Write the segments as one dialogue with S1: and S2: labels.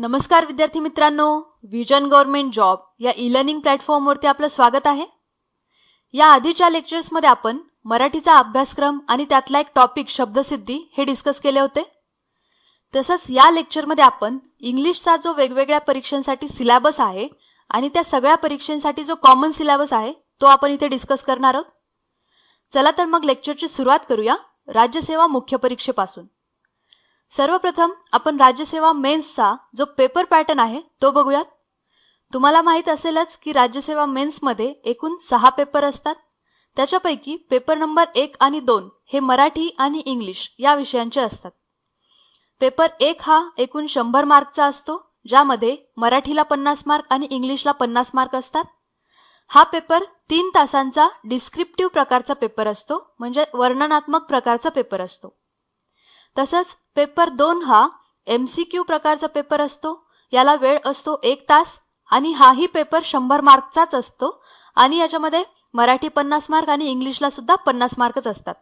S1: नमस्कार विद्यार्थी मित्रांनो, विजन गव्हर्नमेंट जॉब या ई-लर्निंग प्लॅटफॉर्मवरती आपलं स्वागत आहे। या आधीच्या लेक्चर्समध्ये आपण मराठीचा अभ्यासक्रम आणि त्यातला एक टॉपिक शब्दसिद्धी हे डिस्कस केले होते। तसंच या लेक्चरमध्ये आपण इंग्लिशचा जो वेगवेगळ्या परीक्षांसाठी सिलेबस आहे आणि त्या सगळ्या परीक्षांसाठी जो कॉमन सिलेबस आहे तो आपण इथे डिस्कस करणार आहोत। चला तर मग लेक्चरची सुरुवात करूया राज्यसेवा मुख्य परीक्षेपासून। सर्वप्रथम आपण राज्यसेवा मेन्सचा जो पेपर पॅटर्न आहे तो बघूयात। तुम्हाला माहित असेलच की राज्यसेवा मेन्समध्ये एकूण 6 पेपर असतात। त्याच्यापैकी पेपर नंबर 1 आणि 2 हे मराठी आणि इंग्लिश या विषयांचे असतात। पेपर 1 हा एकूण 100 मार्कचा असतो, ज्यामध्ये मराठीला 50 मार्क आणि इंग्लिशला 50 मार्क असतात। हा पेपर 3 तासांचा डिस्क्रिप्टिव्ह प्रकारचा पेपर असतो, म्हणजे वर्णनात्मक प्रकारचा पेपर असतो। तसंच पेपर 2 हा MCQ प्रकारचा पेपर असतो, याला वेळ असतो 1 तास आणि हाही पेपर 100 मार्कचाच असतो आणि याच्यामध्ये मराठी 50 मार्क आणि इंग्लिशला सुद्धा 50 मार्कच असतात।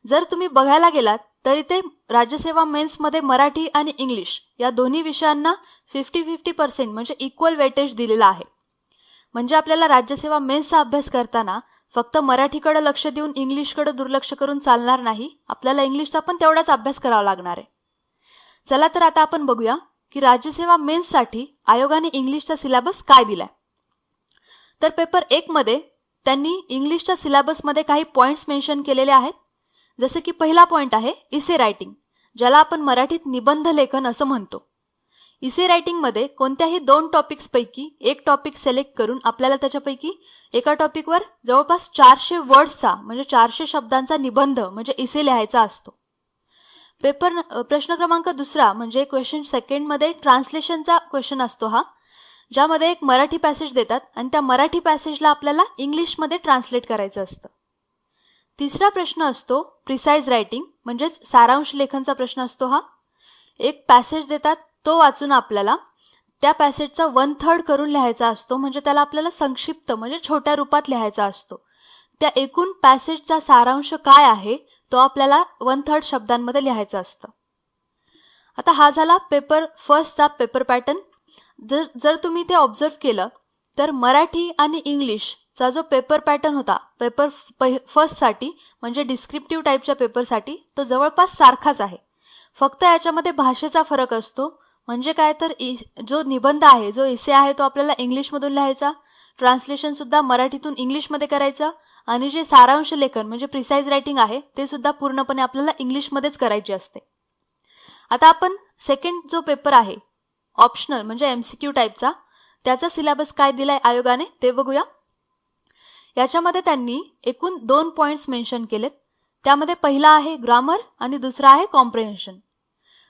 S1: जर तुम्ही बघायला गेलात तर इथे राज्यसेवा मेन्समध्ये मराठी आणि इंग्लिश या दोन्ही विषयांना 50-50% म्हणजे इक्वल वेटेज दिलेला आहे। म्हणजे आपल्याला राज्यसेवा मेन्सचा अभ्यास करताना फक्त मराठीकडे लक्ष देऊन इंग्लिशकडे दुर्लक्ष करून चालणार नाही, आपल्याला इंग्लिशचा पण तेवढाच अभ्यास करावा लागणार आहे। चला तर आता आपण बघूया की राज्यसेवा मेन्ससाठी आयोगाने इंग्लिशचा सिलेबस काय दिलाय। तर पेपर 1 मध्ये त्यांनी इंग्लिशच्या सिलेबसमध्ये काही पॉइंट्स मेन्शन केलेले आहेत। जसे की पहिला पॉइंट आहे इसे रायटिंग, ज्याला आपण मराठीत निबंध लेखन असं म्हणतो। इसे रायटिंगमध्ये कोणत्याही 2 टॉपिक्स पैकी एक टॉपिक सिलेक्ट करून आपल्याला त्याच्यापैकी एका टॉपिकवर जवळपास 400 वर्ड्सचा म्हणजे 400 शब्दांचा निबंध म्हणजे इसे लिहायचा असतो। प्रश्न क्रमांक 2 म्हणजे क्वेश्चन सेकंड मध्ये ट्रान्सलेशनचा क्वेश्चन असतो हा, ज्यामध्ये एक मराठी पॅसेज देतात आणि त्या मराठी पॅसेजला आपल्याला इंग्लिशमध्ये ट्रान्सलेट करायचं असतं। तिसरा प्रश्न असतो प्रिसाइज रायटिंग म्हणजेच सारांश लेखनचा प्रश्न असतो हा। एक पॅसेज देतात, तो वाचून आपल्याला त्या पॅसेजचा 1/3 करून लिहायचा असतो, म्हणजे त्याला आपल्याला संक्षिप्त म्हणजे छोट्या रूपात लिहायचा असतो। त्या एकूण पॅसेजचा सारांश काय आहे तो आपल्याला 1/3 शब्दांमध्ये लिहायचा असतं। आता हा झाला पेपर फर्स्टचा पेपर पॅटर्न। जर तुम्ही ते ऑब्झर्व केलं तर मराठी आणि इंग्लिशचा जो पेपर पॅटर्न होता पेपर फर्स्टसाठी म्हणजे डिस्क्रिप्टिव्ह टाईपच्या पेपरसाठी तो जवळपास सारखाच आहे। फक्त याच्यामध्ये भाषेचा फरक असतो। म्हणजे काय तर जो निबंध आहे जो इसे आहे तो आपल्याला इंग्लिशमधून लिहायचा, ट्रान्सलेशन सुद्धा मराठीतून इंग्लिशमध्ये करायचं आणि जे सारांश लेखन म्हणजे प्रिसाइज रायटिंग आहे ते सुद्धा पूर्णपणे आपल्याला इंग्लिशमध्येच करायचे असते। आता आपण सेकंड जो पेपर आहे ऑप्शनल म्हणजे MCQ टाईपचा, त्याचा सिलेबस काय दिलाय आयोगाने ते बघूया। याच्यामध्ये त्यांनी एकूण 2 पॉइंट्स मेन्शन केलेत। त्यामध्ये पहिला आहे ग्रामर आणि दुसरा आहे कॉम्प्रिहेन्शन।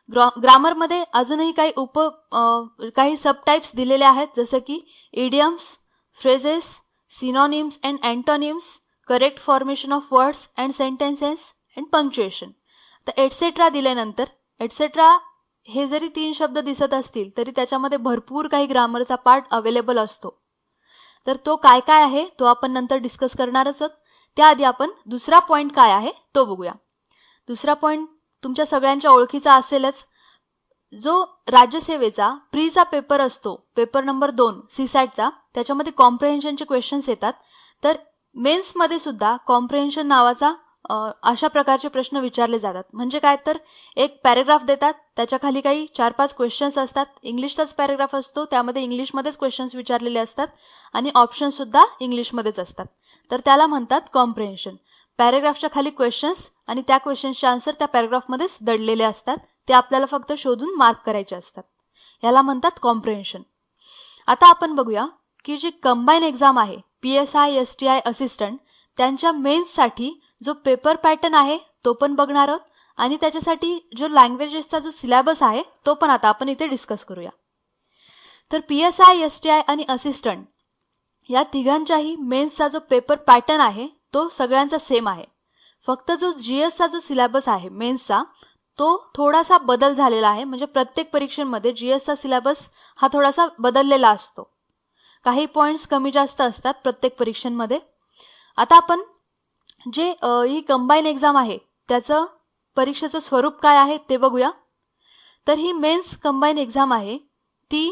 S1: ग्रामरमध्ये अजूनही काही सब टाइप्स दिलेले आहेत, जसे की idioms, phrases, synonyms and antonyms, correct formation of words and sentences and punctuation. तर एटसेट्रा दिल्यानंतर एटसेट्रा हे जरी 3 शब्द दिसत असतील तरी त्याच्यामध्ये भरपूर काही ग्रामरचा पार्ट अवेलेबल असतो। तर तो काय काय आहे तो आपण नंतर डिस्कस करणारच आहोत। त्याआधी आपण दुसरा पॉइंट काय आहे तो बघूया। दुसरा पॉइंट तुमच्या सगळ्यांच्या ओळखीचा असेलच, जो राज्यसेवेचा प्रीचा पेपर असतो पेपर नंबर 2 सीसॅटचा, त्याच्यामध्ये कॉम्प्रिहेन्शनचे क्वेश्चन्स येतात। तर मेन्समध्ये सुद्धा कॉम्प्रिहेन्शन नावाचा अशा प्रकारचे प्रश्न विचारले जातात। म्हणजे काय तर एक पॅराग्राफ देतात, त्याच्या खाली काही 4-5 क्वेश्चन्स असतात, इंग्लिशचाच पॅराग्राफ असतो, त्यामध्ये इंग्लिशमध्येच क्वेश्चन्स विचारलेले असतात आणि ऑप्शन सुद्धा इंग्लिशमध्येच असतात। तर त्याला म्हणतात कॉम्प्रिहेन्शन। पॅराग्राफच्या खाली क्वेश्चन्स आणि त्या क्वेश्चन्सचे आन्सर त्या पॅराग्राफमध्येच दडलेले असतात, ते आपल्याला फक्त शोधून मार्क करायचे असतात, याला म्हणतात कॉम्प्रिहेन्शन। आता आपण बघूया की जी कंबाईन एक्झाम आहे PSI STI असिस्टंट, त्यांच्या मेन्ससाठी जो पेपर पॅटर्न आहे तो पण बघणार आहोत आणि त्याच्यासाठी जो लँग्वेजेसचा जो सिलेबस आहे तो पण आता आपण इथे डिस्कस करूया। तर PSI STI आणि असिस्टंट या तिघांच्याही मेन्सचा जो पेपर पॅटर्न आहे तो सगळ्यांचा सेम आहे। फक्त जो GSचा जो सिलेबस आहे मेन्सचा तो थोडासा बदल झालेला आहे, म्हणजे प्रत्येक परीक्षेमध्ये GSचा सिलेबस हा थोडासा बदललेला असतो। काही पॉइंट्स कमी जास्त असतात प्रत्येक परीक्षेमध्ये। आता आपण जे ही कंबाईन एक्झाम आहे त्याचं परीक्षेचं स्वरूप काय आहे ते बघूया। तर ही मेन्स कंबाईन एक्झाम आहे ती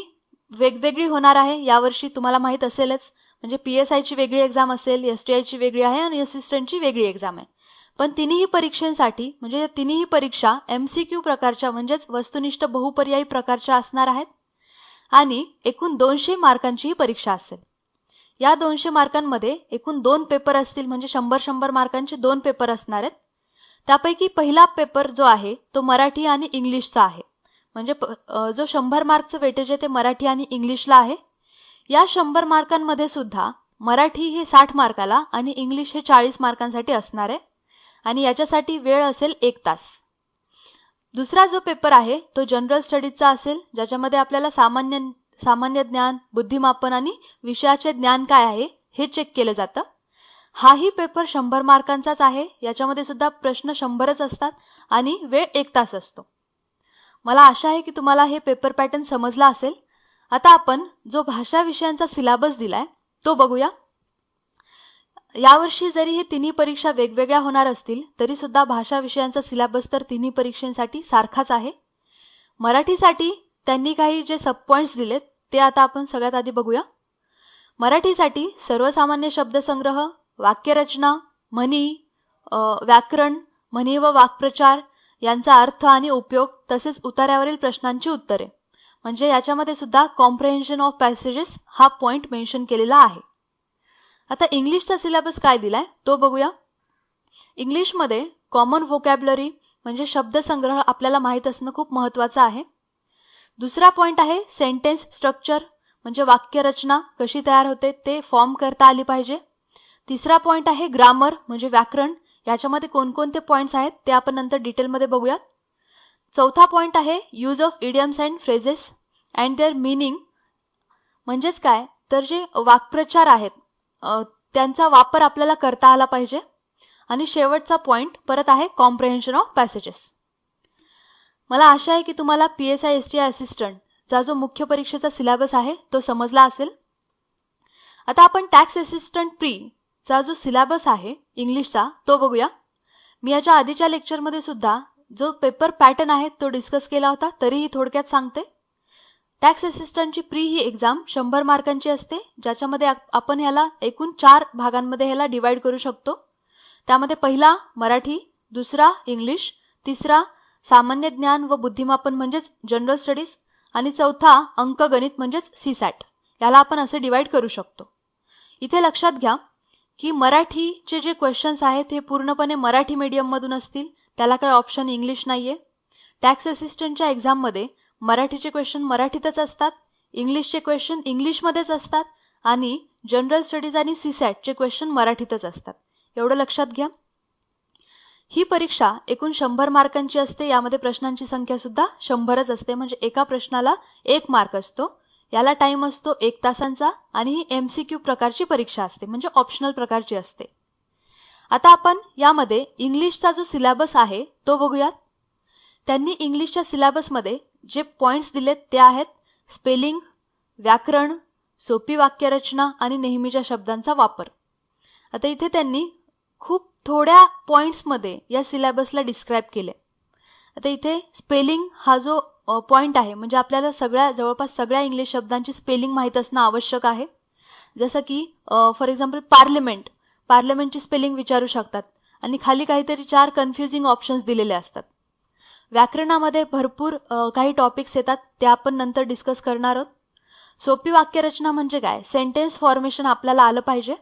S1: वेगवेगळी होणार आहे. यावर्षी तुम्हाला माहीत असेलच, म्हणजे PSIची वेगळी एक्झाम असेल, STIची वेगळी आहे आणि असिस्टंटची वेगळी एक्झाम आहे. पण तिन्ही परीक्षांसाठी म्हणजे या तिन्ही परीक्षा MCQ प्रकारच्या म्हणजेच वस्तुनिष्ठ बहुपर्यायी प्रकारच्या असणार आहेत आणि एकूण 200 मार्कांची ही परीक्षा असेल. या 200 मार्कांमध्ये एकूण 2 पेपर असतील, म्हणजे 100-100 मार्कांचे 2 पेपर असणार आहेत. त्यापैकी पहिला पेपर जो आहे तो मराठी आणि इंग्लिशचा आहे. म्हणजे जो 100 मार्कचं वेटेज आहे ते मराठी आणि इंग्लिशला आहे. या 100 मार्कांमध्ये सुद्धा मराठी हे 60 मार्काला आणि इंग्लिश हे 40 मार्कांसाठी असणार आहे आणि याच्यासाठी वेळ असेल 1 तास. दुसरा जो पेपर आहे तो जनरल स्टडीजचा असेल, ज्याच्यामध्ये आपल्याला सामान्य ज्ञान, बुद्धिमापन आणि विषयाचे ज्ञान काय आहे हे चेक केलं जातं. हाही पेपर 100 मार्कांचाच आहे. याच्यामध्ये सुद्धा प्रश्न 100च असतात आणि वेळ 1 तास असतो. मला आशा आहे की तुम्हाला हे पेपर पॅटर्न समजला असेल. आता आपण जो भाषा विषयांचा सिलेबस दिलाय तो बघूया. यावर्षी जरी हे तिन्ही परीक्षा वेगवेगळ्या होणार असतील तरी सुद्धा भाषा विषयांचा सिलेबस तर तिन्ही परीक्षांसाठी सारखाच आहे. मराठीसाठी त्यांनी काही जे सब पॉइंट्स दिलेत ते आता आपण सगळ्यात आधी बघूया. मराठीसाठी सर्वसामान्य शब्दसंग्रह, वाक्यरचना, म्हणी, व्याकरण, म्हणी व वाक्प्रचार यांचा अर्थ आणि उपयोग तसेच उतार्यावरील प्रश्नांची उत्तरे, म्हणजे याच्यामध्ये सुद्धा कॉम्प्रिहेन्शन ऑफ पॅसेजेस हा पॉइंट मेन्शन केलेला आहे. आता इंग्लिशचा सिलेबस काय दिलाय तो बघूया. इंग्लिशमध्ये कॉमन व्होकॅब्युलरी म्हणजे शब्दसंग्रह आपल्याला माहीत असणं खूप महत्त्वाचं आहे. दुसरा पॉइंट आहे सेंटेन्स स्ट्रक्चर, म्हणजे वाक्यरचना कशी तयार होते ते फॉर्म करता आली पाहिजे. तिसरा पॉइंट आहे ग्रामर म्हणजे व्याकरण. याच्यामध्ये कोणकोणते पॉइंट्स आहेत ते आपण नंतर डिटेलमध्ये बघूयात. चौथा पॉइंट आहे use of idioms and phrases and their meaning, म्हणजेच काय तर जे वाक्प्रचार आहेत त्यांचा वापर आपल्याला करता आला पाहिजे. आणि शेवटचा पॉइंट परत आहे कॉम्प्रिहेन्शन ऑफ पॅसेजेस. मला आशा आहे की तुम्हाला PSI STI असिस्टंटचा जो मुख्य परीक्षेचा सिलेबस आहे तो समजला असेल. आता आपण टॅक्स असिस्टंट प्री चा जो सिलेबस आहे इंग्लिशचा तो बघूया. मी याच्या आधीच्या लेक्चरमध्ये सुद्धा जो पेपर पॅटर्न आहे तो डिस्कस केला होता, तरीही थोडक्यात सांगते. टॅक्स असिस्टंटची प्री ही एक्झाम 100 मार्कांची असते, ज्याच्यामध्ये आपण ह्याला एकूण 4 भागांमध्ये ह्याला डिवाइड करू शकतो. त्यामध्ये पहिला मराठी, दुसरा इंग्लिश, तिसरा सामान्य ज्ञान व बुद्धिमापन म्हणजेच जनरल स्टडीज आणि चौथा अंकगणित म्हणजेच CSAT. याला आपण असे डिवाइड करू शकतो. इथे लक्षात घ्या की मराठीचे जे क्वेश्चन्स आहेत हे पूर्णपणे मराठी मीडियममधून असतील, त्याला काही ऑप्शन इंग्लिश नाहीये. टॅक्स असिस्टंटच्या एक्झाममध्ये मराठीचे क्वेश्चन मराठीतच असतात, इंग्लिशचे क्वेश्चन इंग्लिशमध्येच असतात आणि जनरल स्टडीज आणि CSATचे क्वेश्चन मराठीतच असतात. एवढं लक्षात घ्या. ही परीक्षा एकूण 100 मार्कांची असते. यामध्ये प्रश्नांची संख्या सुद्धा 100च असते, म्हणजे एका प्रश्नाला 1 मार्क असतो. याला टाइम असतो 1 तासांचा आणि ही MCQ प्रकारची परीक्षा असते, म्हणजे ऑप्शनल प्रकारची असते. आता आपण यामध्ये इंग्लिशचा जो सिलेबस आहे तो बघूयात. त्यांनी इंग्लिशच्या सिलेबसमध्ये जे पॉइंट्स दिलेत ते आहेत स्पेलिंग, व्याकरण, सोपी वाक्यरचना आणि नेहमीच्या शब्दांचा वापर. आता इथे त्यांनी खूप थोड्या पॉइंट्समध्ये या सिलेबसला डिस्क्राईब केले. आता इथे स्पेलिंग हा जो पॉइंट आहे, म्हणजे आपल्याला जवळपास सगळ्या इंग्लिश शब्दांची स्पेलिंग माहीत असणं आवश्यक आहे. जसं की फॉर एक्झाम्पल पार्लमेंटची स्पेलिंग विचारू शकतात आणि खाली काहीतरी 4 कन्फ्युजिंग ऑप्शन्स दिलेले असतात. व्याकरणामध्ये भरपूर काही टॉपिक्स येतात, ते आपण नंतर डिस्कस करणार आहोत. सोपी वाक्यरचना म्हणजे काय, सेंटेन्स फॉर्मेशन आपल्याला आलं पाहिजे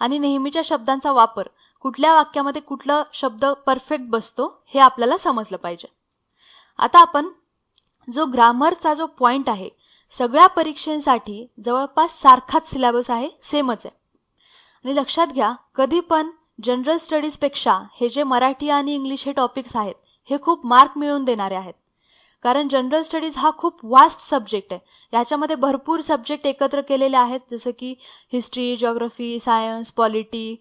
S1: आणि नेहमीच्या शब्दांचा वापर, कुठल्या वाक्यामध्ये कुठला शब्द परफेक्ट बसतो हे आपल्याला समजलं पाहिजे. आता आपण जो ग्रामरचा जो पॉइंट आहे, सगळ्या परीक्षांसाठी जवळपास सारखाच सिलेबस आहे, सेमच आहे. आणि लक्षात घ्या, कधी पण जनरल स्टडीजपेक्षा हे जे मराठी आणि इंग्लिश हे टॉपिक्स आहेत हे खूप मार्क मिळवून देणारे आहेत. कारण जनरल स्टडीज हा खूप वास्ट सब्जेक्ट आहे. याच्यामध्ये भरपूर सब्जेक्ट एकत्र केलेले आहेत, जसं की history, geography, science, polity,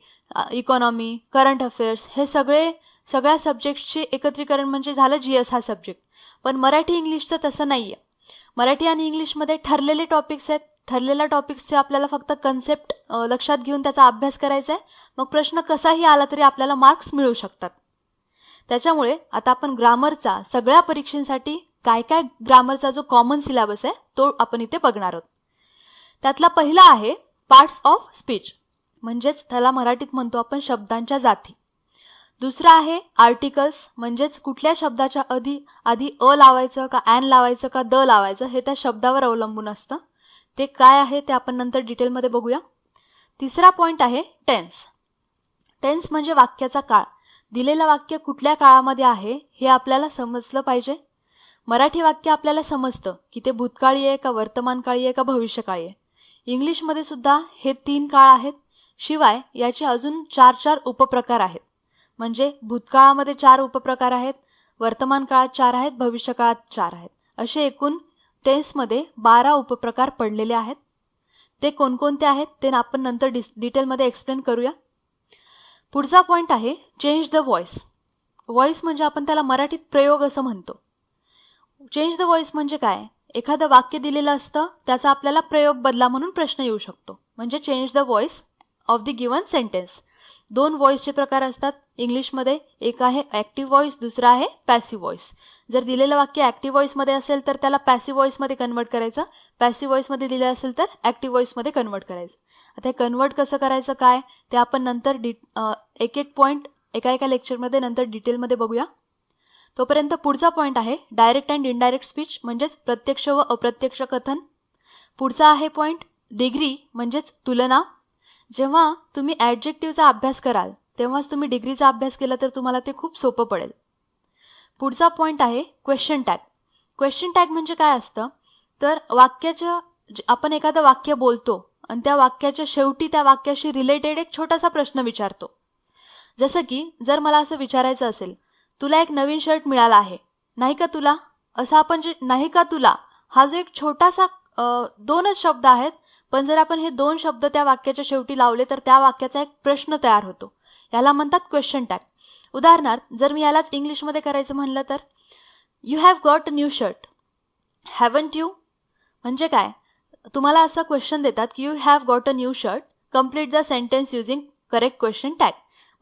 S1: economy, current affairs, हे सगळ्या सब्जेक्ट्सचे एकत्रीकरण म्हणजे झालं GS हा सब्जेक्ट. पण मराठी इंग्लिशचं तसं नाही आहे. मराठी आणि इंग्लिशमध्ये ठरलेले टॉपिक्स आहेत. ठरलेल्या टॉपिक्सचे आपल्याला फक्त कन्सेप्ट लक्षात घेऊन त्याचा अभ्यास करायचा आहे. मग प्रश्न कसाही आला तरी आपल्याला मार्क्स मिळू शकतात. त्याच्यामुळे आता आपण ग्रामरचा सगळ्या परीक्षांसाठी काय काय ग्रामरचा जो कॉमन सिलेबस आहे तो आपण इथे बघणार आहोत. त्यातला पहिला आहे पार्ट्स ऑफ स्पीच, म्हणजेच त्याला मराठीत म्हणतो आपण शब्दांच्या जाती. दुसरा आहे आर्टिकल्स, म्हणजेच कुठल्या शब्दाच्या आधी अ लावायचं का ॲन लावायचं का द लावायचं हे त्या शब्दावर अवलंबून असतं. ते काय आहे ते आपण नंतर डिटेलमध्ये बघूया. तिसरा पॉइंट आहे टेन्स. टेन्स म्हणजे वाक्याचा काळ. दिलेलं वाक्य कुठल्या काळामध्ये आहे हे आपल्याला समजलं पाहिजे. मराठी वाक्य आपल्याला समजतं की ते भूतकाळी आहे का वर्तमानकाळी आहे का भविष्यकाळी आहे. इंग्लिशमध्ये सुद्धा हे 3 काळ आहेत. शिवाय याचे अजून 4 उपप्रकार आहेत. म्हणजे भूतकाळामध्ये 4 उपप्रकार आहेत, वर्तमान काळात 4 आहेत, भविष्यकाळात 4 आहेत. असे एकूण टेन्समध्ये 12 उपप्रकार पडलेले आहेत. ते कोणकोणते आहेत ते आपण नंतर डिटेलमध्ये एक्सप्लेन करूया. पुढचा पॉइंट आहे चेंज द व्हॉइस. व्हॉइस म्हणजे आपण त्याला मराठीत प्रयोग असं म्हणतो. चेंज द व्हॉइस म्हणजे काय? एखादं वाक्य दिलेलं असतं, त्याचा आपल्याला प्रयोग बदला म्हणून प्रश्न येऊ शकतो. म्हणजे change the voice of the given sentence. 2 व्हॉइसचे प्रकार असतात इंग्लिशमध्ये. एक आहे ॲक्टिव्ह व्हॉइस, दुसरा आहे पॅसिव्ह व्हॉइस. जर दिलेलं वाक्य ॲक्टिव्ह व्हॉइसमध्ये असेल तर त्याला पॅसिव्ह व्हॉइसमध्ये कन्वर्ट करायचं. पॅसिव्ह व्हॉइसमध्ये दिलेलं असेल तर ॲक्टिव्ह व्हॉइसमध्ये कन्वर्ट करायचं. आता हे कन्वर्ट कसं करायचं काय ते आपण नंतर एक एक पॉईंट एका लेक्चरमध्ये नंतर डिटेलमध्ये बघूया. तोपर्यंत पुढचा पॉईंट आहे डायरेक्ट अँड इनडायरेक्ट स्पीच, म्हणजेच प्रत्यक्ष व अप्रत्यक्ष कथन. पुढचा आहे पॉईंट डिग्री, म्हणजेच तुलना. जेव्हा तुम्ही ॲडजेक्टिव्हचा अभ्यास कराल तेव्हाच तुम्ही डिग्रीचा अभ्यास केला तर तुम्हाला ते खूप सोपं पडेल. पुढचा पॉईंट आहे क्वेश्चन टॅग. क्वेश्चन टॅग म्हणजे काय असतं तर आपण एखादं वाक्य बोलतो आणि त्या वाक्याच्या शेवटी त्या वाक्याशी रिलेटेड एक छोटासा प्रश्न विचारतो. जसं की जर मला असं विचारायचं असेल, तुला एक नवीन शर्ट मिळाला आहे, नाही का तुला? असं आपण जे नाही का तुला हा जो एक छोटासा 2च शब्द आहेत, पण जर आपण हे 2 शब्द त्या वाक्याच्या शेवटी लावले तर त्या वाक्याचा एक प्रश्न तयार होतो. याला म्हणतात क्वेश्चन टॅग. उदाहरणार्थ जर मी यालाच इंग्लिशमध्ये करायचं म्हणलं तर you have got a new shirt, haven't you? म्हणजे काय? तुम्हाला असं क्वेश्चन देतात की you have got a new shirt, complete the sentence using correct question tag.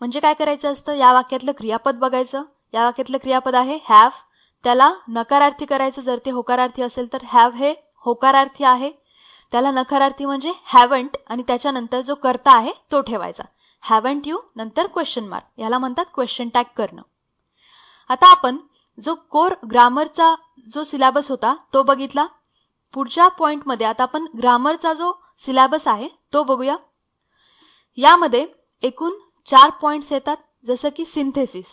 S1: म्हणजे काय करायचं असतं, या वाक्यातलं क्रियापद बघायचं. या वाक्यातलं क्रियापद आहे हॅव, त्याला नकारार्थी करायचं. जर ते होकारार्थी असेल तर हॅव हे होकारार्थी आहे, त्याला नकारार्थी म्हणजे हॅवंट आणि त्याच्यानंतर जो कर्ता आहे तो ठेवायचा. हॅवंट यू नंतर क्वेश्चन मार्क. याला म्हणतात क्वेश्चन टॅग करणं. आता आपण जो कोर ग्रामरचा जो सिलेबस होता तो बघितला. पुढच्या पॉईंटमध्ये आता आपण ग्रामरचा जो सिलेबस आहे तो बघूया. यामध्ये एकूण 4 पॉईंट्स येतात, जसं की सिंथेसिस.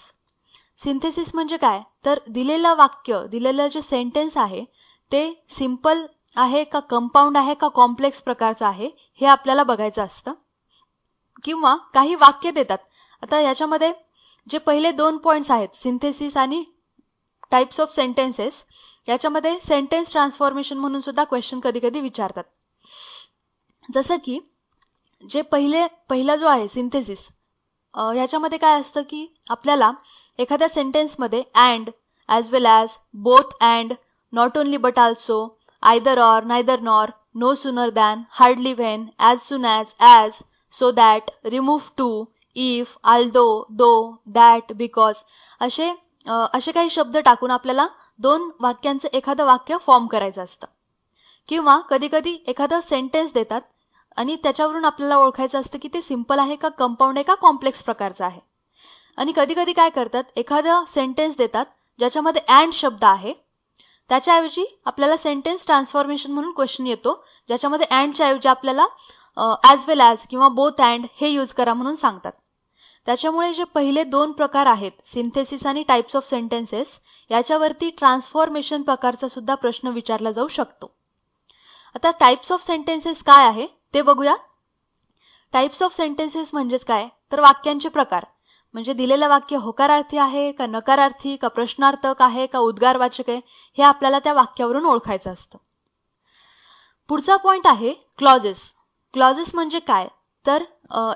S1: सिंथेसिस म्हणजे काय तर दिलेलं वाक्य, दिलेलं जे सेंटेन्स आहे ते सिंपल आहे का कंपाऊंड आहे का कॉम्प्लेक्स प्रकारचं आहे हे आपल्याला बघायचं असतं. किंवा काही वाक्य देतात. आता याच्यामध्ये जे पहिले 2 पॉईंट्स आहेत सिंथेसिस आणि टाइप्स ऑफ सेंटेन्सेस, याच्यामध्ये सेंटेन्स ट्रान्सफॉर्मेशन म्हणून सुद्धा क्वेश्चन कधी कधी विचारतात. जसं की जे पहिला जो आहे सिंथेसिस, याच्यामध्ये काय असतं की आपल्याला एखाद्या सेंटेन्समध्ये and, as well as, both and, not only but also, either or, neither nor, no sooner than, hardly when, as soon as, so that, remove to, if, although, though, that, because असे काही शब्द टाकून आपल्याला 2 वाक्यांचं एखादं वाक्य form करायचं असतं. किंवा कधी कधी एखादं सेंटेन्स देतात आणि त्याच्यावरून आपल्याला ओळखायचं असतं की ते सिंपल आहे का कंपाऊंड आहे का कॉम्प्लेक्स प्रकारचं आहे. आणि कधी कधी काय करतात, एखादं सेंटेन्स देतात ज्याच्यामध्ये अँड शब्द आहे, त्याच्याऐवजी आपल्याला सेंटेन्स ट्रान्सफॉर्मेशन म्हणून क्वेश्चन येतो ज्याच्यामध्ये अँडच्या ऐवजी आपल्याला ॲज वेल ॲज किंवा बोथ अँड हे यूज करा म्हणून सांगतात. त्याच्यामुळे जे पहिले 2 प्रकार आहेत सिंथेसिस आणि टाइप्स ऑफ सेंटेन्सेस, याच्यावरती ट्रान्सफॉर्मेशन प्रकारचा सुद्धा प्रश्न विचारला जाऊ शकतो. आता टाइप्स ऑफ सेंटेन्सेस काय आहे ते बघूया. टाइप्स ऑफ सेंटेन्सेस म्हणजेच काय तर वाक्यांचे प्रकार. म्हणजे दिलेलं वाक्य होकारार्थी आहे का नकारार्थी का प्रश्नार्थक आहे का उद्गारवाचक आहे हे आपल्याला त्या वाक्यावरून ओळखायचं असतं. पुढचा पॉइंट आहे क्लॉजेस. क्लॉजेस म्हणजे काय तर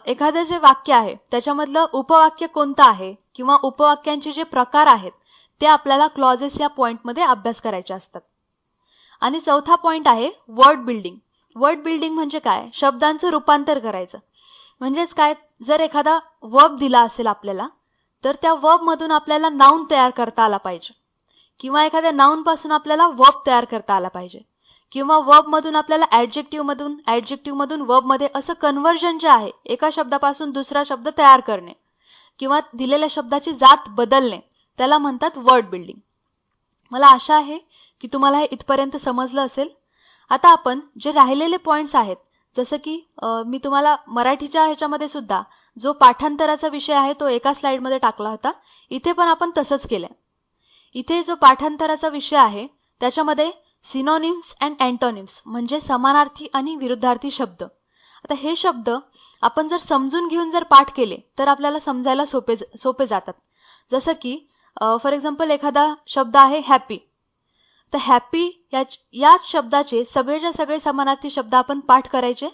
S1: एखादं जे वाक्य आहे त्याच्यामधलं उपवाक्य कोणतं आहे किंवा उपवाक्यांचे जे प्रकार आहेत ते आपल्याला क्लॉजेस या पॉइंटमध्ये अभ्यास करायचे असतात. आणि चौथा पॉइंट आहे वर्ड बिल्डिंग. वर्ड बिल्डिंग म्हणजे काय, शब्दांचं रूपांतर करायचं. म्हणजेच काय, जर एखादा वर्ब दिला असेल आपल्याला तर त्या वर्बमधून आपल्याला नाउन तयार करता आला पाहिजे. किंवा एखाद्या नाउन पासून आपल्याला वर्ब तयार करता आला पाहिजे, किंवा वर्ब मधून आपल्याला ऍडजेक्टिव्ह मधून वर्ब मध्ये असं कन्व्हर्जन जे आहे, एका शब्दापासून दुसरा शब्द तयार करणे किंवा दिलेल्या शब्दाची जात बदलणे, त्याला म्हणतात वर्ड बिल्डिंग. मला आशा आहे की तुम्हाला हे इथपर्यंत समजलं असेल. आता आपण जे राहिलेले पॉइंट्स आहेत, जसं की मी तुम्हाला मराठीच्या ह्याच्यामध्ये सुद्धा जो पाठांतराचा विषय आहे तो एका स्लाइडमध्ये टाकला होता, इथे पण आपण तसंच केलंय. इथे जो पाठांतराचा विषय आहे त्याच्यामध्ये सिनोनिम्स अँड अँटोनिम्स म्हणजे समानार्थी आणि विरुद्धार्थी शब्द. आता हे शब्द आपण जर समजून घेऊन जर पाठ केले तर आपल्याला समजायला सोपे जातात. जसं की फॉर एक्झाम्पल एखादा शब्द आहे हॅपी, तर हॅपी याच शब्दाचे सगळेच्या सगळे समानार्थी शब्द आपण पाठ करायचे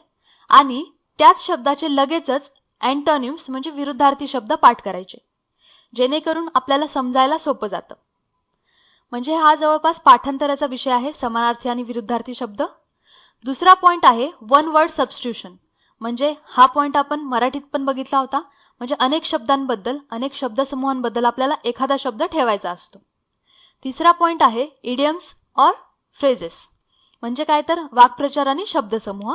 S1: आणि त्याच शब्दाचे लगेचच अँटोनिम्स म्हणजे विरुद्धार्थी शब्द पाठ करायचे, जेणेकरून आपल्याला समजायला सोपं जातं. म्हणजे हा जवळपास पाठांतराचा विषय आहे, समानार्थी आणि विरुद्धार्थी शब्द. दुसरा पॉइंट आहे वन वर्ड सबस्टिट्यूशन. म्हणजे हा पॉइंट आपण मराठीत पण बघितला होता. म्हणजे अनेक शब्दांबद्दल, अनेक शब्दसमूहांबद्दल आपल्याला एखादा शब्द ठेवायचा असतो. तिसरा पॉइंट आहे इडियम्स और फ्रेजेस. म्हणजे काय तर वाक्प्रचार आणि शब्दसमूह.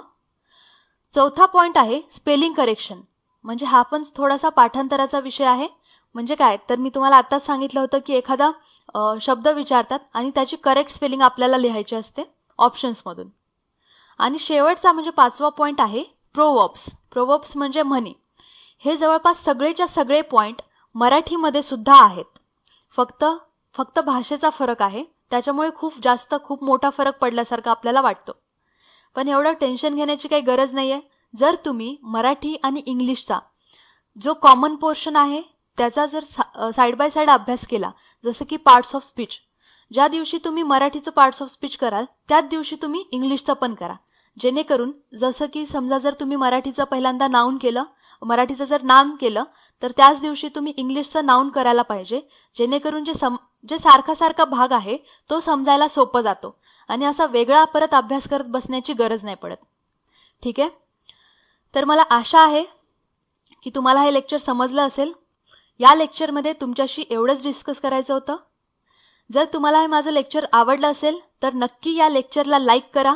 S1: चौथा पॉइंट आहे स्पेलिंग करेक्शन. म्हणजे हा पण थोडासा पाठांतराचा विषय आहे. म्हणजे काय तर मी तुम्हाला आताच सांगितलं होतं की एखादा शब्द विचारतात आणि त्याची करेक्ट स्पेलिंग आपल्याला लिहायची असते ऑप्शन्समधून. आणि शेवटचा म्हणजे पाचवा पॉइंट आहे प्रोवर्ब्स. प्रोवर्ब्स म्हणजे म्हणी. हे जवळपास सगळेच्या सगळे पॉइंट मराठीमध्ये सुद्धा आहेत. फक्त भाषेचा फरक आहे, त्याच्यामुळे खूप मोठा फरक पडल्यासारखा आपल्याला वाटतो. पण एवढं टेन्शन घेण्याची काही गरज नाहीये. जर तुम्ही मराठी आणि इंग्लिशचा जो कॉमन पोर्शन आहे त्याचा जर साइड बाय साइड अभ्यास केला, जसं की पार्ट्स ऑफ स्पीच, ज्या दिवशी तुम्ही मराठीचं पार्ट्स ऑफ स्पीच कराल त्याच दिवशी तुम्ही इंग्लिशचं पण करा. जेणेकरून जसं की समजा जर तुम्ही मराठीचं पहिल्यांदा नाउन केलं, मराठीचं जर नाम केलं तर त्याच दिवशी तुम्ही इंग्लिशचं नाउन करायला पाहिजे, जेणेकरून जे सारखा भाग आहे तो समजायला सोपं जातो आणि असा वेगळा परत अभ्यास करत बसण्याची गरज नाही पडत. ठीक आहे, तर मला आशा आहे की तुम्हाला हे लेक्चर समजलं असेल. या लेक्चरमध्ये तुमच्याशी एवढंच डिस्कस करायचं होतं. जर तुम्हाला हे माझं लेक्चर आवडलं असेल तर नक्की या लेक्चरला लाईक करा,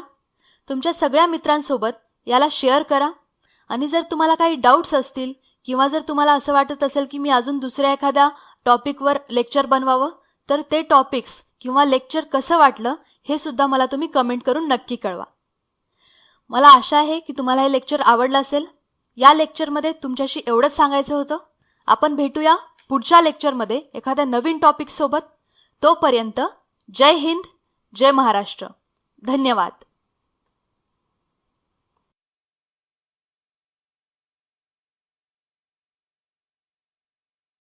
S1: तुमच्या सगळ्या मित्रांसोबत याला शेअर करा. आणि जर तुम्हाला काही डाऊट्स असतील किंवा जर तुम्हाला असं वाटत असेल की मी अजून दुसऱ्या एखाद्या टॉपिकवर लेक्चर बनवावं, तर ते टॉपिक्स किंवा लेक्चर कसं वाटलं हे सुद्धा मला तुम्ही कमेंट करून नक्की कळवा. मला आशा आहे की तुम्हाला हे लेक्चर आवडलं असेल. या लेक्चरमध्ये तुमच्याशी एवढंच सांगायचं होतं. आपण भेटूया पुढच्या लेक्चरमध्ये एखाद्या नवीन टॉपिक सोबत. तोपर्यंत जय हिंद, जय महाराष्ट्र. धन्यवाद.